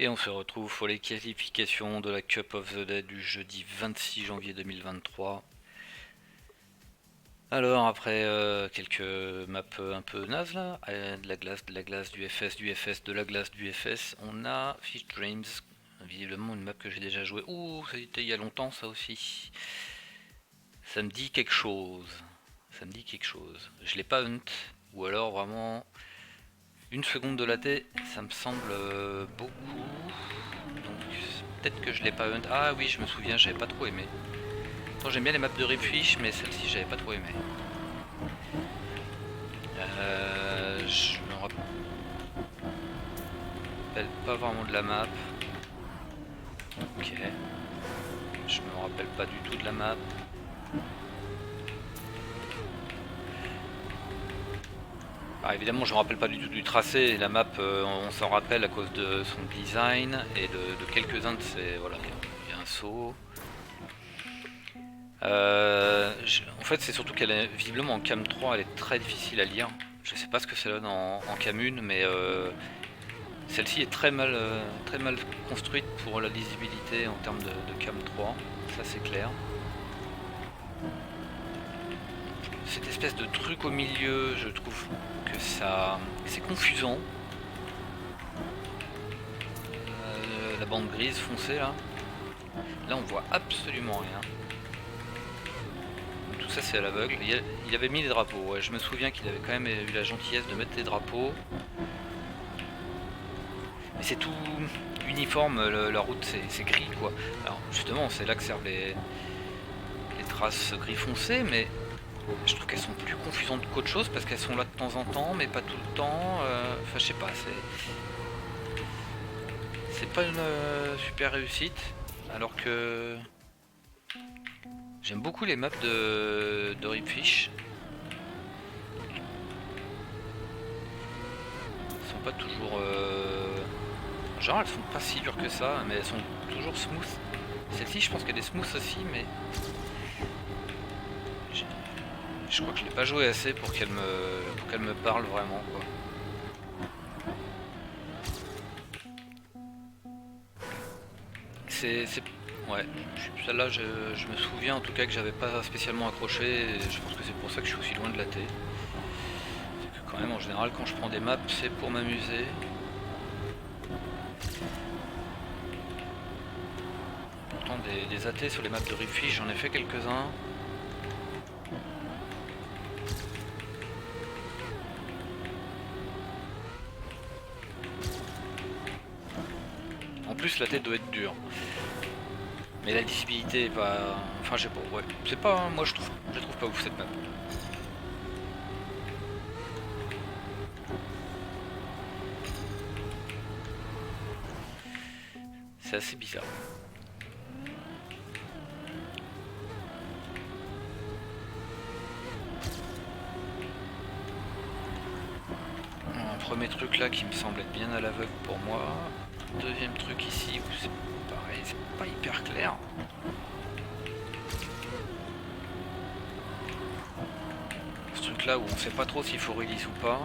Et on se retrouve pour les qualifications de la Cup of the Dead du jeudi 26 janvier 2023. Alors après quelques maps un peu nazes là, de la glace, du FS, de la glace, du FS, on a Fish Dreams, visiblement une map que j'ai déjà joué. Ouh, ça a été il y a longtemps ça aussi. Ça me dit quelque chose. Ça me dit quelque chose. Je l'ai pas hunt, ou alors vraiment une seconde de latte, ça me semble beaucoup. Donc peut-être que je l'ai pas hunt. Ah oui, je me souviens, j'avais pas trop aimé. Pourtant j'aime bien les maps de Ripfish, mais celle-ci j'avais pas trop aimé. Je me rappelle pas vraiment de la map. Ok. Je me rappelle pas du tout de la map. Alors évidemment, je me rappelle pas du tout du tracé. La map, on s'en rappelle à cause de son design et de quelques-uns de ses. Voilà, il y a un saut. En fait, c'est surtout qu'elle est visiblement en cam 3, elle est très difficile à lire. Je sais pas ce que ça donne en cam 1, mais celle-ci est très mal construite pour la lisibilité en termes de cam 3, ça c'est clair. Cette espèce de truc au milieu, je trouve que ça, c'est confusant. La bande grise foncée là on voit absolument rien. Tout ça c'est à l'aveugle. Il avait mis des drapeaux, ouais, je me souviens qu'il avait quand même eu la gentillesse de mettre des drapeaux. Mais c'est tout uniforme, la route c'est gris quoi. Alors justement c'est là que servent les traces gris foncé, mais je trouve qu'elles sont plus confusantes qu'autre chose parce qu'elles sont là de temps en temps, mais pas tout le temps. Enfin je sais pas, c'est pas une super réussite. Alors que j'aime beaucoup les maps de Ripfish. Elles sont pas toujours. Genre elles sont pas si dures que ça, mais elles sont toujours smooth. Celle-ci je pense qu'elle est smooth aussi, mais je crois que je l'ai pas joué assez pour qu'elle me parle vraiment quoi. C'est ouais, celle-là je me souviens en tout cas que j'avais pas spécialement accroché et je pense que c'est pour ça que je suis aussi loin de la T. C'est que quand même en général quand je prends des maps c'est pour m'amuser. Pourtant des AT sur les maps de Ripfish j'en ai fait quelques-uns. En plus la tête doit être dure. Mais la lisibilité est pas. Enfin je sais pas, ouais. C'est pas. Moi je trouve pas ouf cette map. C'est assez bizarre. Un premier truc là qui me semble être bien à l'aveugle pour moi. Deuxième truc ici où c'est pareil, c'est pas hyper clair. Ce truc là où on sait pas trop s'il faut release ou pas.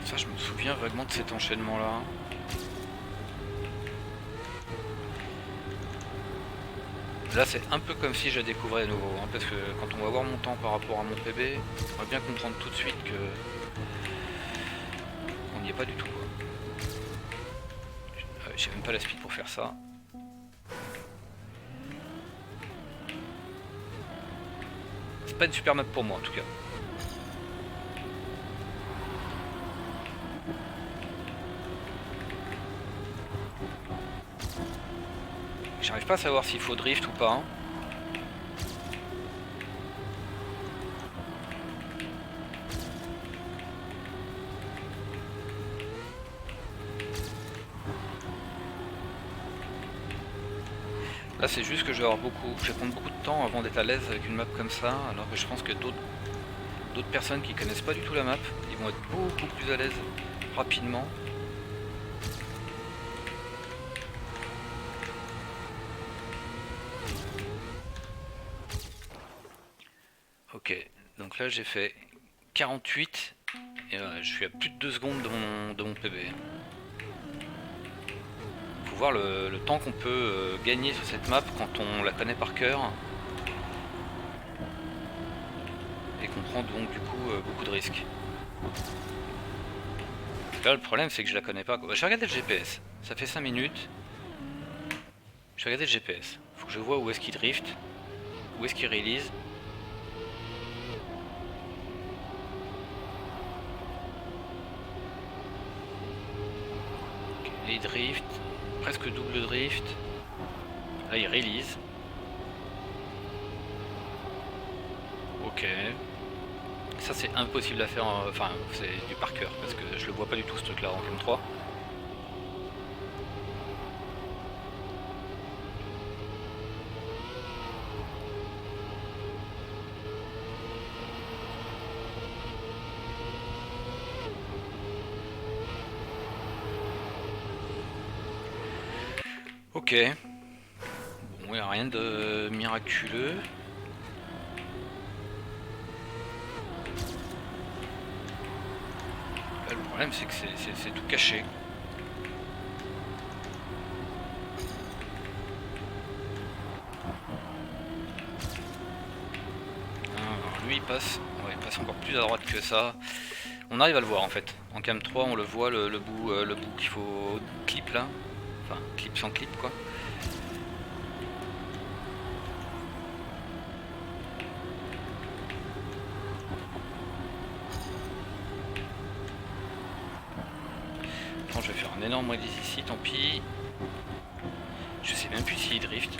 Ça je me souviens vaguement de cet enchaînement là. Là c'est un peu comme si je découvrais à nouveau, hein, parce que quand on va voir mon temps par rapport à mon PB, on va bien comprendre tout de suite que on n'y est pas du tout. J'ai même pas la speed pour faire ça. C'est pas une super map pour moi en tout cas. J'arrive pas à savoir s'il faut drift ou pas. Hein. Là c'est juste que je vais prendre beaucoup de temps avant d'être à l'aise avec une map comme ça, alors que je pense que d'autres personnes qui connaissent pas du tout la map, ils vont être beaucoup plus à l'aise rapidement. Ok, donc là j'ai fait 48 Et je suis à plus de 2 secondes de mon PB. Faut voir le temps qu'on peut gagner sur cette map quand on la connaît par cœur. Et qu'on prend donc du coup beaucoup de risques. Là le problème c'est que je la connais pas. J'ai regardé le GPS, ça fait 5 minutes. J'ai regardé le GPS. Faut que je vois où est-ce qu'il drift, où est-ce qu'il release. Et il drift, presque double drift. Là il release. Ok. Ça c'est impossible à faire, enfin c'est du par cœur parce que je le vois pas du tout ce truc là en M3. Ok. Bon, il n'y a rien de miraculeux. Là, le problème c'est que c'est tout caché. Alors, lui il passe, ouais, il passe encore plus à droite que ça. On arrive à le voir en fait. En cam 3 on le voit le bout qu'il faut clip là. Enfin clip sans clip quoi. Attends, je vais faire un énorme release ici, tant pis. Je sais même plus s'il drift.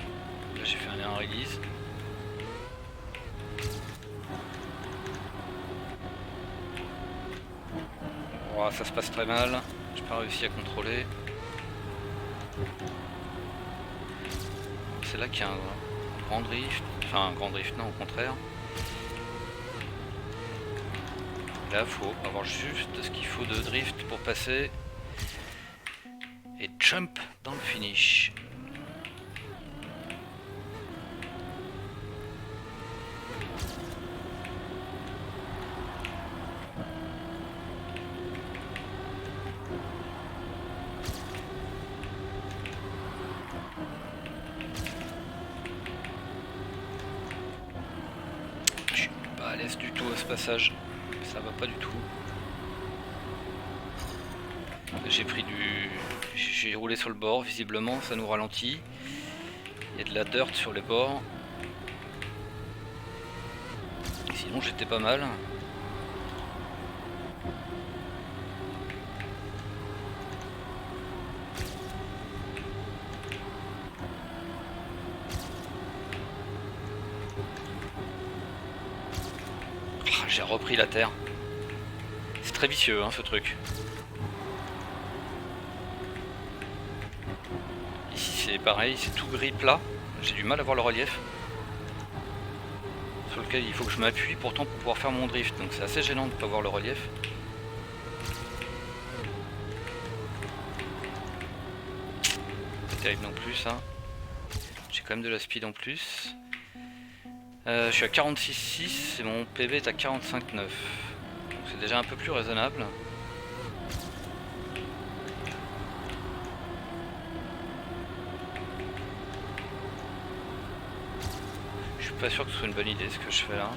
Là j'ai fait un énorme release. Oh, ça se passe très mal. J'ai pas réussi à contrôler. C'est là qu'il y a un grand drift. Enfin un grand drift, non au contraire. Là il faut avoir juste ce qu'il faut de drift pour passer. Et jump dans le finish. Je suis pas à l'aise du tout à ce passage. Ça va pas du tout. J'ai pris du... J'ai roulé sur le bord, visiblement, ça nous ralentit. Il y a de la dirt sur les bords. Sinon j'étais pas mal. Ah, j'ai repris la terre. C'est très vicieux hein, ce truc. Ici c'est pareil, c'est tout gris plat. J'ai du mal à voir le relief. Sur lequel il faut que je m'appuie pourtant pour pouvoir faire mon drift. Donc c'est assez gênant de ne pas voir le relief. Pas terrible non plus ça. J'ai quand même de la speed en plus. Je suis à 46,6 et mon PV est à 45,9. Donc c'est déjà un peu plus raisonnable. Je suis pas sûr que ce soit une bonne idée ce que je fais là.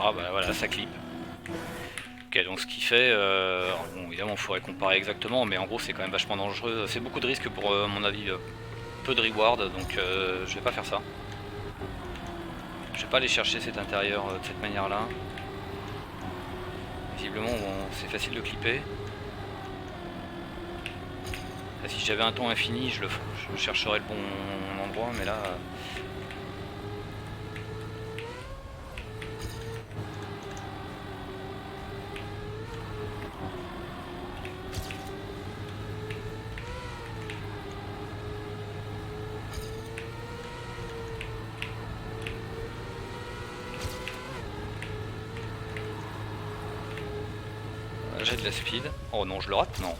Ah bah voilà, ça clip. Ok, donc ce qui fait, bon, évidemment il faudrait comparer exactement, mais en gros c'est quand même vachement dangereux. C'est beaucoup de risques pour, mon avis, peu de reward, donc je vais pas faire ça. Je vais pas aller chercher cet intérieur de cette manière là. Visiblement bon, c'est facile de clipper. Là, si j'avais un temps infini je chercherais le bon endroit, mais là... J'ai de la speed. Oh non, je le rate? Non.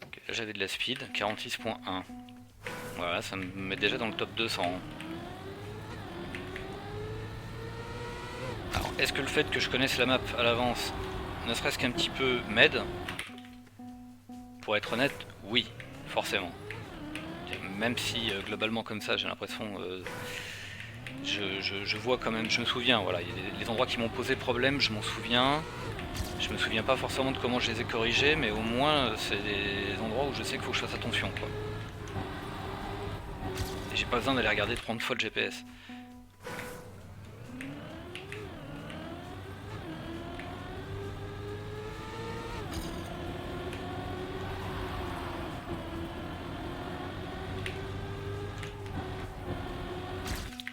Okay, là j'avais de la speed, 46.1. Voilà, ça me met déjà dans le top 200. est-ce que le fait que je connaisse la map à l'avance, ne serait-ce qu'un petit peu, m'aide? Pour être honnête, oui, forcément. Même si globalement comme ça, j'ai l'impression... je vois quand même, je me souviens, voilà, les endroits qui m'ont posé problème, je m'en souviens. Je me souviens pas forcément de comment je les ai corrigés, mais au moins c'est des endroits où je sais qu'il faut que je fasse attention, quoi. Et j'ai pas besoin d'aller regarder 30 fois le GPS.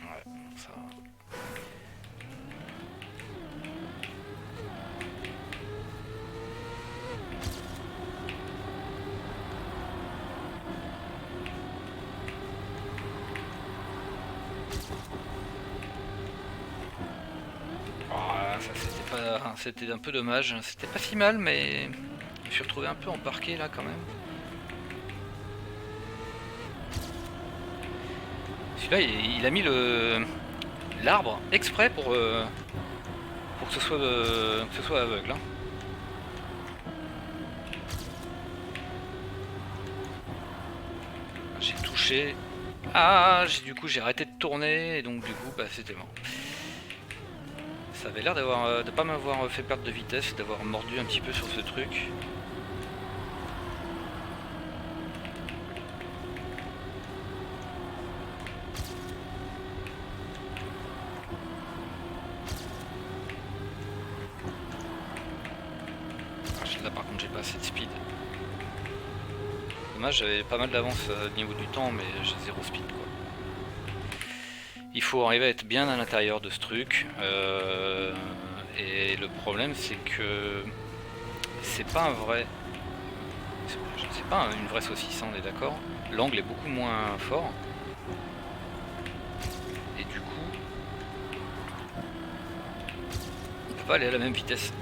Ouais, ça... Ah, ça c'était un peu dommage. C'était pas si mal, mais je me suis retrouvé un peu embarqué là quand même. Celui-là, il a mis l'arbre exprès pour que ce soit aveugle. Hein. J'ai touché. Ah, du coup j'ai arrêté de tourner et donc du coup bah c'était mort. Ça avait l'air de pas m'avoir fait perdre de vitesse, d'avoir mordu un petit peu sur ce truc. Là par contre j'ai pas assez de speed. Dommage, j'avais pas mal d'avance au niveau du temps, mais j'ai zéro speed quoi. Il faut arriver à être bien à l'intérieur de ce truc. Et le problème c'est que c'est pas un vrai... C'est pas une vraie saucisse, on est d'accord. L'angle est beaucoup moins fort. Et du coup, on peut pas aller à la même vitesse.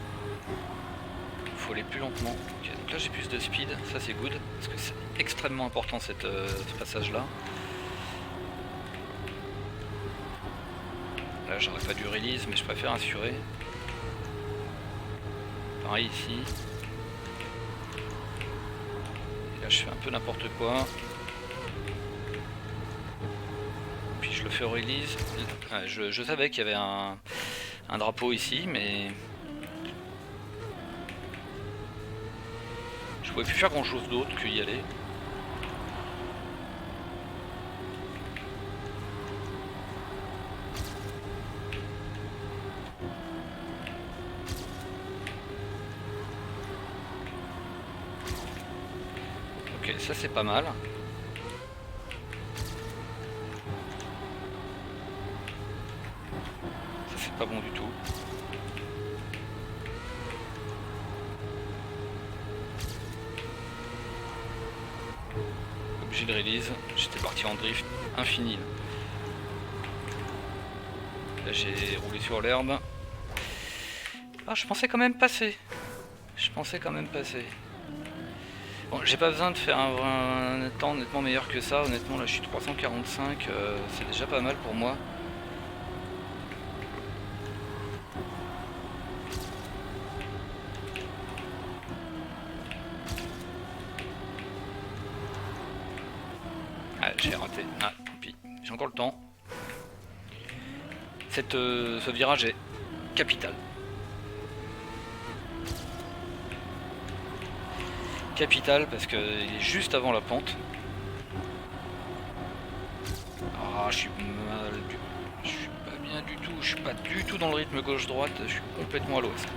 Il faut aller plus lentement. Okay, donc là j'ai plus de speed, ça c'est good. Parce que c'est extrêmement important ce passage là. Là j'aurais pas dû release mais je préfère assurer. Pareil ici. Et là je fais un peu n'importe quoi. Puis je le fais au release. Ouais, je savais qu'il y avait un drapeau ici mais... Je pouvais plus faire grand chose d'autre qu'y aller. Ok, ça c'est pas mal. Ça c'est pas bon du tout. Obligé de release, j'étais parti en drift infini. Là j'ai roulé sur l'herbe. Ah, je pensais quand même passer. Je pensais quand même passer. Bon, j'ai pas besoin de faire un temps nettement meilleur que ça. Honnêtement, là je suis 345. C'est déjà pas mal pour moi. Ah, j'ai raté. Ah, tant pis. J'ai encore le temps. Ce virage est capital. Capital parce qu'il est juste avant la pente. Ah, je suis mal du... Je suis pas bien du tout. Je suis pas du tout dans le rythme gauche-droite. Je suis complètement à l'ouest.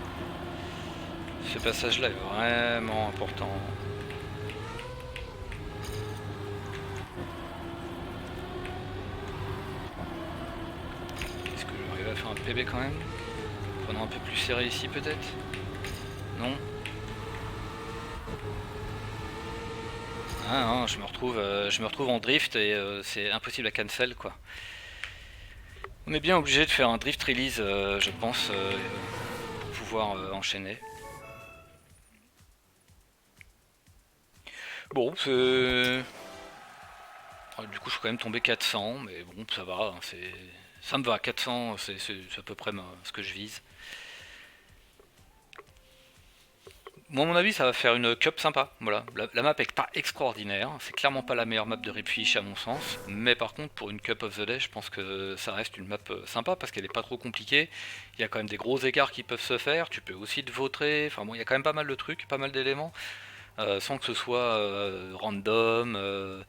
Ce passage-là est vraiment important. Est-ce que j'arrive à faire un PB quand même? Prenons un peu plus serré ici peut-être? Non? Ah non, je me retrouve en drift et c'est impossible à cancel quoi. On est bien obligé de faire un drift release, je pense, pour pouvoir enchaîner. Bon, c'est... Du coup, je suis quand même tombé 400, mais bon, ça va, hein, Ça me va, 400, c'est à peu près ce que je vise. Moi, à mon avis, ça va faire une cup sympa. Voilà. La map est pas extraordinaire. C'est clairement pas la meilleure map de Ripfish à mon sens. Mais par contre, pour une Cup of the Day, je pense que ça reste une map sympa parce qu'elle est pas trop compliquée. Il y a quand même des gros écarts qui peuvent se faire. Tu peux aussi te vautrer. Enfin bon, il y a quand même pas mal de trucs, pas mal d'éléments. Sans que ce soit random,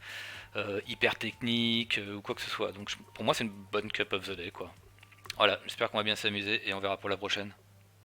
hyper technique ou quoi que ce soit. Donc pour moi, c'est une bonne Cup of the Day, quoi. Voilà, j'espère qu'on va bien s'amuser et on verra pour la prochaine.